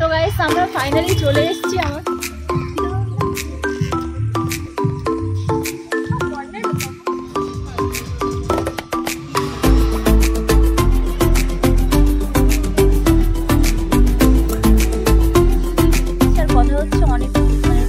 তো গাইস আমরা ফাইনালি চলে এসেছি আমার কথা হচ্ছে অনেক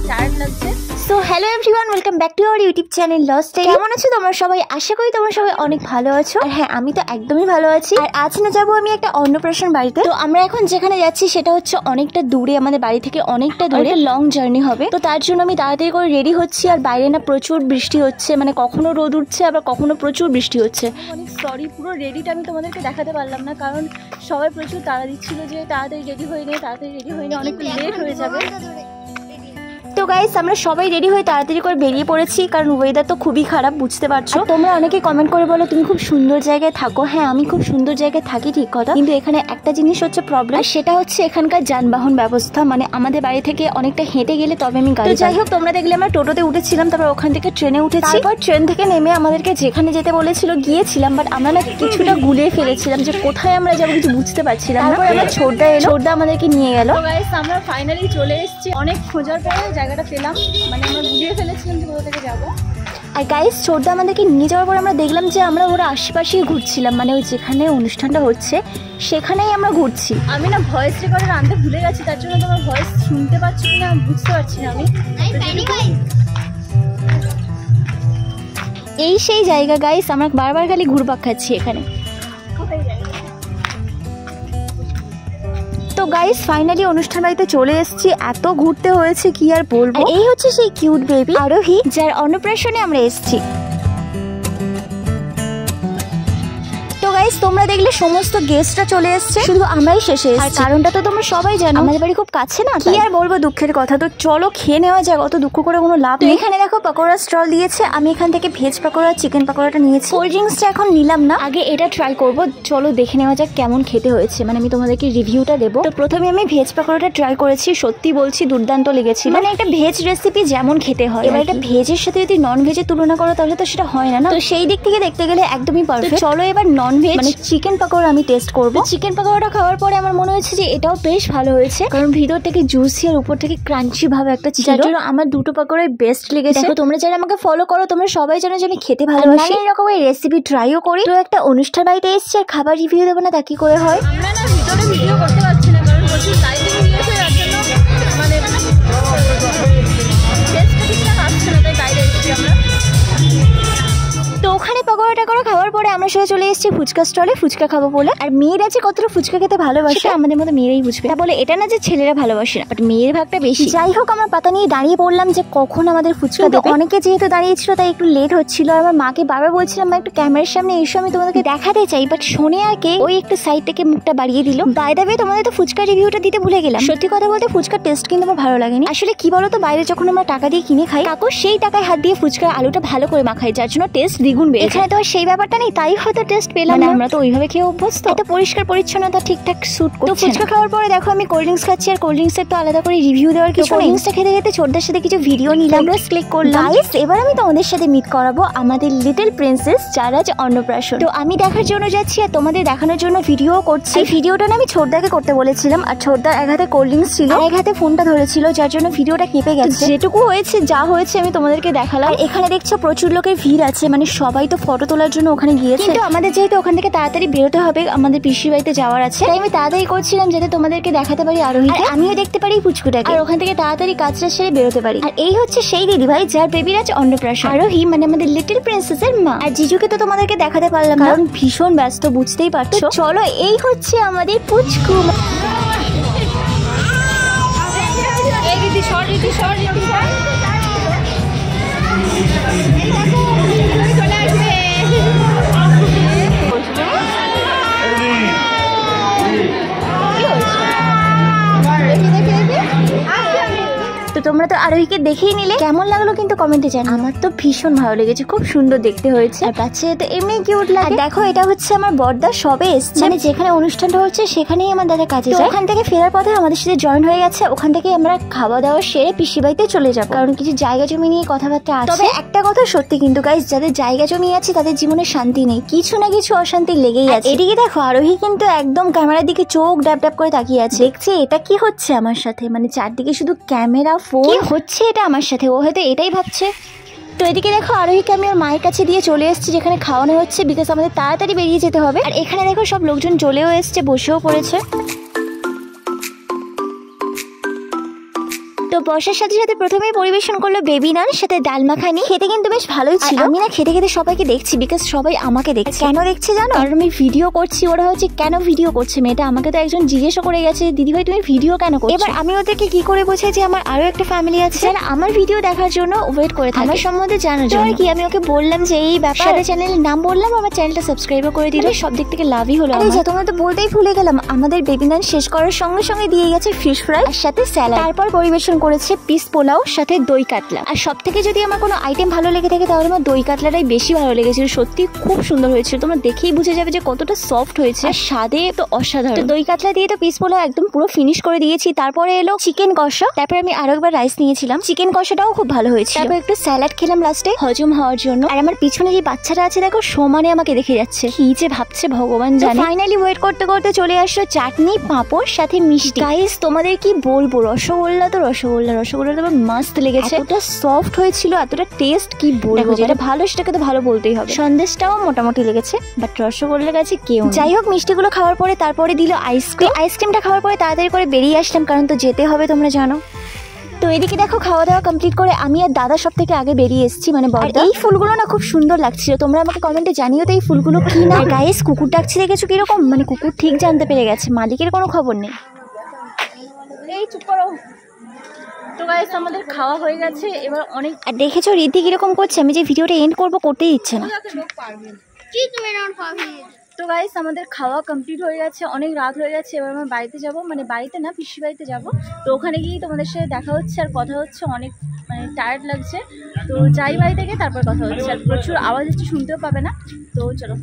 টায়ার্ড লাগছে। So hello everyone, welcome back to our YouTube channel lost time. কেমন আছো তোমরা সবাই? আশা করি তোমরা সবাই অনেক ভালো আছো। আর হ্যাঁ, আমি তো একদমই ভালো আছি। আর আজ না যাবো আমি একটা অন্নপ্রাশন বাড়িতে। তো আমরা এখন যেখানে যাচ্ছি সেটা হচ্ছে অনেকটা দূরে, আমাদের বাড়ি থেকে অনেকটা দূরে, লং জার্নি হবে। তো তার জন্য আমি তাড়াতাড়ি করে রেডি হচ্ছি। আর বাইরে না প্রচুর বৃষ্টি হচ্ছে, মানে কখনো রোদ উঠছে আবার কখনো প্রচুর বৃষ্টি হচ্ছে। অনেক সরি, পুরো রেডিটা আমি তোমাদেরকে দেখাতে পারলাম না, কারণ সবাই প্রচুর তাড়া দিচ্ছিল যে তাড়াতাড়ি রেডি হয়ে নে, তাড়াতাড়ি রেডি হয়ে নে, অনেক লেট হয়ে যাবে। তো গাইস আমরা সবাই রেডি হয়ে তাড়াতাড়ি করে বেরিয়ে পড়েছি, কারণ ওয়েদার তো খুবই খারাপ, বুঝতে পারছো। তোমরা অনেকে কমেন্ট করে বলো তুমি খুব সুন্দর জায়গায় থাকো। হ্যাঁ, আমি খুব সুন্দর জায়গায় থাকি, ঠিক কথা, কিন্তু এখানে একটা জিনিস হচ্ছে প্রবলেম, সেটা হচ্ছে এখানকার যানবাহন ব্যবস্থা। মানে আমাদের বাড়ি থেকে অনেকটা হেঁটে গেলে তবে আমি গাড়ি। যাই হোক, তোমরা দেখলে আমরা টোটোতে উঠেছিলাম, তারপর ওখান থেকে ট্রেনে উঠেছি, তারপর ট্রেন থেকে নেমে আমাদেরকে যেখানে যেতে বলেছিল গিয়েছিলাম, বাট আমরা না কিছুটা গুলিয়ে ফেলেছিলাম যে কোথায় আমরা যাবো কিছু বুঝতে পারছিলাম না। তারপর আমরা ছোটদা এলো, ছোটদা আমাদেরকে নিয়ে গেল। গাইস আমরা ফাইনালি চলে এসেছি, অনেক খোঁজার পরে জায়গাটা পেলাম, মানে আমরা গুলিয়ে ফেলেছিলাম যে কোথা থেকে যাবো। আর গাইস ছোটদা আমাদেরকে নিয়ে যাওয়ার পর আমরা দেখলাম যে আমরা ওরা আশেপাশেই ঘুরছিলাম, মানে ওই যেখানে অনুষ্ঠানটা হচ্ছে সেখানেই আমরা ঘুরছি। আমি না ভয়েস রেকর্ডার আনতে ভুলে গেছি, তার জন্য তোমার ভয়েস শুনতে পাচ্ছি না, বুঝতে পারছি না আমি। এই সেই জায়গা গাইস, আমরা বারবার খালি ঘুরপাক খাচ্ছি এখানে। তো গাইস ফাইনালি অনুষ্ঠান বাড়িতে চলে এসেছি, এত ঘুরতে হয়েছে কি আর বলবো। এই হচ্ছে সেই কিউট বেবি আরোহী, যার অন্নপ্রাশনে আমরা এসেছি। তোমরা দেখলে সমস্ত গেস্টরা চলে এসেছে, শুধু আমরাই শেষে এসেছি। আর কারণটা তো তোমরা সবাই জানো, আমাদের বাড়ি খুব কাছে না, কি আর বলবো দুঃখের কথা। তো চলো খেয়ে নেওয়া যাক, অত দুঃখ করে কোনো লাভ নেই। এখানে দেখো পকোড়া স্টল দিয়েছে, আমি এখান থেকে ভেজ পকোড়া চিকেন পকোড়াটা নিয়েছি। কোল্ড ড্রিঙ্কসটা এখন নিলাম না, আগে এটা ট্রাই করবো। চলো দেখে নেওয়া যাক কেমন খেতে হয়েছে, মানে আমি তোমাদেরকে রিভিউটা দেবো। তো প্রথমে আমি ভেজ পকোড়াটা ট্রাই করেছি, সত্যি বলছি দুর্দান্ত লেগেছিল। মানে একটা ভেজ রেসিপি যেমন খেতে হয়, এবার একটা ভেজের সাথে যদি নন ভেজের তুলনা করো তাহলে তো সেটা হয় না, তো সেই দিক থেকে দেখতে গেলে একদমই পারফেক্ট। চলো এবার নন ভেজ মানে চিকেন পকোড়া আমি টেস্ট করবো। চিকেন পকোড়াটা খাওয়ার পরে আমার মনে হয়েছে যে এটাও বেশ ভালো হয়েছে, কারণ ভিতর থেকে জুসি আর উপর থেকে ক্রাঞ্চি ভাবে একটা ছিল, যার জন্য আমার দুটো পকোড়াই বেস্ট লেগেছে। দেখো তোমরা যারা আমাকে ফলো করো তোমরা সবাই জানো যে আমি খেতে ভালোবাসি, এই রকমের রেসিপি ট্রাইও করি। তো একটা অনুষ্ঠান বাড়িতে এসেছি আর খাবার রিভিউ দেবো না তা কি করে হয়? আমরা না ভিতরে ভিডিও করতে পারছি না, কারণ প্রচুর লাইটিং দিয়েছে, যার জন্য মানে টেস্টটা ঠিকঠাক আসছে না, তাই বাইরে এসেছি আমরা। তো ওখানে পকোড়া করে খাওয়ার পরে আমরা সবাই চলে এসেছি ফুচকা স্টলে, ফুচকা খাবো বলে। আর মেয়েরা যে কতটা ফুচকা খেতে ভালোবাসে আমাদের মতো মেয়েরাই বুঝবে, তা বলে এটা না যে ছেলেরা ভালোবাসে না, বাট মেয়ের ভাগটা বেশি। যাই হোক, আমরা পাতা নিয়ে দাঁড়িয়ে পড়লাম যে কখন আমাদের ফুচকা দেবে। অনেকে যেহেতু দাঁড়িয়েছিল তাই একটু লেট হচ্ছিল। আর আমার মাকে বারবার বলছিলাম মা একটু ক্যামেরার সামনে এসো, আমি তোমাদেরকে দেখাতে চাই, বাট শোনে আর কে, ওই একটু সাইড থেকে মুখটা বাড়িয়ে দিল। বাই দ্য ওয়ে তোমাদের তো ফুচকা রিভিউটা দিতে ভুলে গেলাম। সত্যি কথা বলতে ফুচকার টেস্ট কিন্তু আমার ভালো লাগেনি। আসলে কি বলতো, বাইরে যখন আমরা টাকা দিয়ে কিনে খাই, কাকু সেই টাকায় হাত দিয়ে ফুচকার আলুটা ভালো করে মাখাই, যার জন্য টেস্ট দ্বিগুণ বেড়ে। এখানে তো আর সেই ব্যাপারটা নেই, তাই হয়তো টেস্ট পেলাম না। আমরা তো ওইভাবে খেয়ে অভ্যস্ত, এত পরিষ্কার পরিচ্ছন্নতা ঠিকঠাক স্যুট করছে। তো ফুচকা খাওয়ার পরে দেখো আমি কোল্ড ড্রিঙ্কস খাচ্ছি, আর কোল্ড ড্রিঙ্কসের তো আলাদা করে রিভিউ দেওয়ার কিছু নেই। কোল্ড ড্রিঙ্কসটা খেতে খেতে ছোটদের সাথে কিছু ভিডিও নিলাম, ক্লিক করলাম। গাইস এবার আমি তোমাদের সাথে মিট করাবো আমাদের লিটল প্রিন্সেস যার আজ অন্নপ্রাশন। তো আমি দেখার জন্য যাচ্ছি আর তোমাদের দেখানোর জন্য ভিডিও করছি। এই ভিডিওটা না আমি ছোটদাকে করতে বলেছিলাম, আর ছোটদার এক হাতে কোল্ড ড্রিঙ্কস ছিল, এক হাতে ফোনটা ধরেছিল, যার জন্য ভিডিওটা কেঁপে গেছে। যেটুকু হয়েছে যা হয়েছে আমি তোমাদেরকে দেখালাম। এখানে দেখছো প্রচুর লোকের ভিড় আছে, মানে সবাই তো ফটো তোলার জন্য ওখানে গিয়েছে, কিন্তু আমাদের যেহেতু ওখান থেকে তাড়াতাড়ি বেরোতে হবে, আমাদের পিসির বাড়িতে যাওয়ার আছে, তাই আমি তাড়াতাড়ি করছিলাম যাতে তোমাদেরকে দেখাতে পারি আরোহীকে, আমিও দেখতে পারি পুচকুটাকে, আর ওখান থেকে তাড়াতাড়ি কাজটা সেরে বেরোতে পারি। আর এই হচ্ছে সেই দিদি ভাই যার বেবির আজ অন্নপ্রাশন, আরোহী মানে আমাদের লিটল প্রিন্সেসের মা। আর জিজুকে তো তোমাদেরকে দেখাতে পারলাম কারণ ভীষণ ব্যস্ত, বুঝতেই পারছো। চলো এই হচ্ছে আমাদের পুচকু। তো তোমরা তো আরোহীকে দেখেই নিলে, কেমন লাগলো কিন্তু কমেন্টে জানাও। আমার তো ভীষণ ভালো লেগেছে, খুব সুন্দর দেখতে হয়েছে, আর বাচ্চাদের তো এমনি কিউট লাগে। দেখো এটা হচ্ছে আমার বড়দা সবে এসছে, মানে যেখানে অনুষ্ঠানটা হচ্ছে সেখানেই আমার দাদা কাজে যায়। ওখান থেকে ফেরার পথে আমাদের সাথে জয়েন হয়ে গেছে। ওখান থেকে আমরা খাওয়া দাওয়া সেরে পিসি বাড়িতে চলে যাবো, কারণ কিছু জায়গা জমি নিয়ে কথাবার্তা আছে। তবে একটা কথা সত্যি কিন্তু গাইস, যাদের জায়গা জমি আছে তাদের জীবনে শান্তি নেই, কিছু না কিছু অশান্তি লেগেই আছে। এদিকে দেখো আরোহী কিন্তু একদম ক্যামেরার দিকে চোখ ড্যাব ড্যাব করে তাকিয়ে আছে, দেখছে এটা কি হচ্ছে আমার সাথে, মানে চারদিকে শুধু ক্যামেরা ফোন, কি হচ্ছে এটা আমার সাথে, ও হয়তো এটাই ভাবছে। তো এদিকে দেখো আরোহীকে আমি ওর মায়ের কাছে দিয়ে চলে এসেছি, যেখানে খাওয়ানো হচ্ছে, বিকজ আমাদের তাড়াতাড়ি বেরিয়ে যেতে হবে। আর এখানে দেখো সব লোকজন চলেও এসছে, বসেও পড়েছে। তো বসার সাথে সাথে প্রথমেই পরিবেশন করলো বেবি নান সাথে ডাল মাখানি, খেতে কিন্তু বেশ ভালোই ছিল। আমি না খেতে খেতে সবাইকে দেখছি, বিকজ সবাই আমাকে দেখছে। কেন দেখছে জানো? কারণ আমি ভিডিও করছি। ওরা হচ্ছে কেন ভিডিও করছে মেয়েটা, আমাকে তো একজন জিজ্ঞেসও করে গেছে দিদি ভাই তুমি ভিডিও কেন করছো। এবার আমি ওদেরকে কি করে বোঝাই যে আমার আরো একটা ফ্যামিলি আছে যারা আমার ভিডিও দেখার জন্য ওয়েট করে থাকে, আমার সম্বন্ধে জানার জন্য। আর কি আমি ওকে বললাম যে এই ব্যাপার, সাথে চ্যানেলের নাম বললাম, আমার চ্যানেলটা সাবস্ক্রাইবও করে দিল, সব দিক থেকে লাভই হলো। আরে তোমরা তো বলতেই ভুলে গেলাম, আমাদের বেবি নান শেষ করার সঙ্গে সঙ্গে দিয়ে গেছে ফিশ ফ্রাই আর সাথে স্যালাড। তারপর পরিবেশন করেছে পিস পোলাও সাথে দই কাতলা। আর সব থেকে যদি আমার কোনো আইটেম ভালো লেগে থাকে তাহলে আমার দই কাতলাটাই বেশি ভালো লেগেছিল, সত্যি খুব সুন্দর হয়েছিল। তোমরা দেখেই বুঝে যাবে যে কতটা সফট হয়েছে, আর স্বাদে তো অসাধারণ। তো দই কাতলা দিয়ে তো পিস পোলাও একদম পুরো ফিনিশ করে দিয়েছি। তারপরে এলো চিকেন কষা, তারপরে আমি আরো একবার রাইস নিয়েছিলাম, চিকেন কষাটাও খুব ভালো হয়েছিল। তারপর একটু স্যালাড খেলাম লাস্টে হজম হওয়ার জন্য। আর আমার পিছনে যে বাচ্চাটা আছে দেখো সমানে আমাকে দেখে যাচ্ছে, কি যে ভাবছে ভগবান জানে। ফাইনালি ওয়েট করতে করতে চলে আসলো চাটনি পাঁপড় সাথে মিষ্টি। গাইস তোমাদের কি বলবো, রসগোল্লা তো রসগোল্লা তো মাস্ট লেগেছে, এতটা সফট হয়েছিল, এতটা টেস্ট কি বলবো। যেটা ভালো সেটাকে তো ভালো বলতেই হবে। সন্দেশটাও মোটামুটি লেগেছে, বাট রসগোল্লার কাছে কেউ। যাই হোক মিষ্টিগুলো খাওয়ার পরে তারপরে দিল আইসক্রিম। আইসক্রিমটা খাওয়ার পরে তাড়াতাড়ি করে বেরিয়ে আসলাম, কারণ তো যেতে হবে তোমরা জানো। তো এদিকে দেখো খাওয়া দাওয়া কমপ্লিট করে আমি আর দাদা সব থেকে আগে বেরিয়ে এসেছি, মানে বড়দা। এই ফুলগুলো না খুব সুন্দর লাগছিল, তোমরা আমাকে কমেন্টে জানিও তো এই ফুলগুলো কি না। গাইস কুকুর ডাকছে দেখেছো কিরকম, মানে কুকুর ঠিক জানতে পেরে গেছে, মালিকের কোনো খবর নেই। এই চুপ করো। তো গাইস আমাদের খাওয়া হয়ে গেছে এবার অনেক। আর দেখেছো রিদ্ধি কিরকম করছে, আমি যে ভিডিওটা এন্ড করবো করতেই দিচ্ছে না। তো গাইস আমাদের খাওয়া কমপ্লিট হয়ে গেছে, অনেক রাত হয়ে গেছে, এবার আমরা বাড়িতে যাব, মানে বাড়িতে না পিসি বাড়িতে যাব। তো ওখানে গিয়ে তোমাদের সাথে দেখা হচ্ছে আর কথা হচ্ছে, অনেক মানে টায়ার্ড লাগছে। তো যাই বাড়ি থেকে তারপর কথা হচ্ছে, আর প্রচুর আওয়াজ হচ্ছে শুনতেও পাবে না। তো চলো।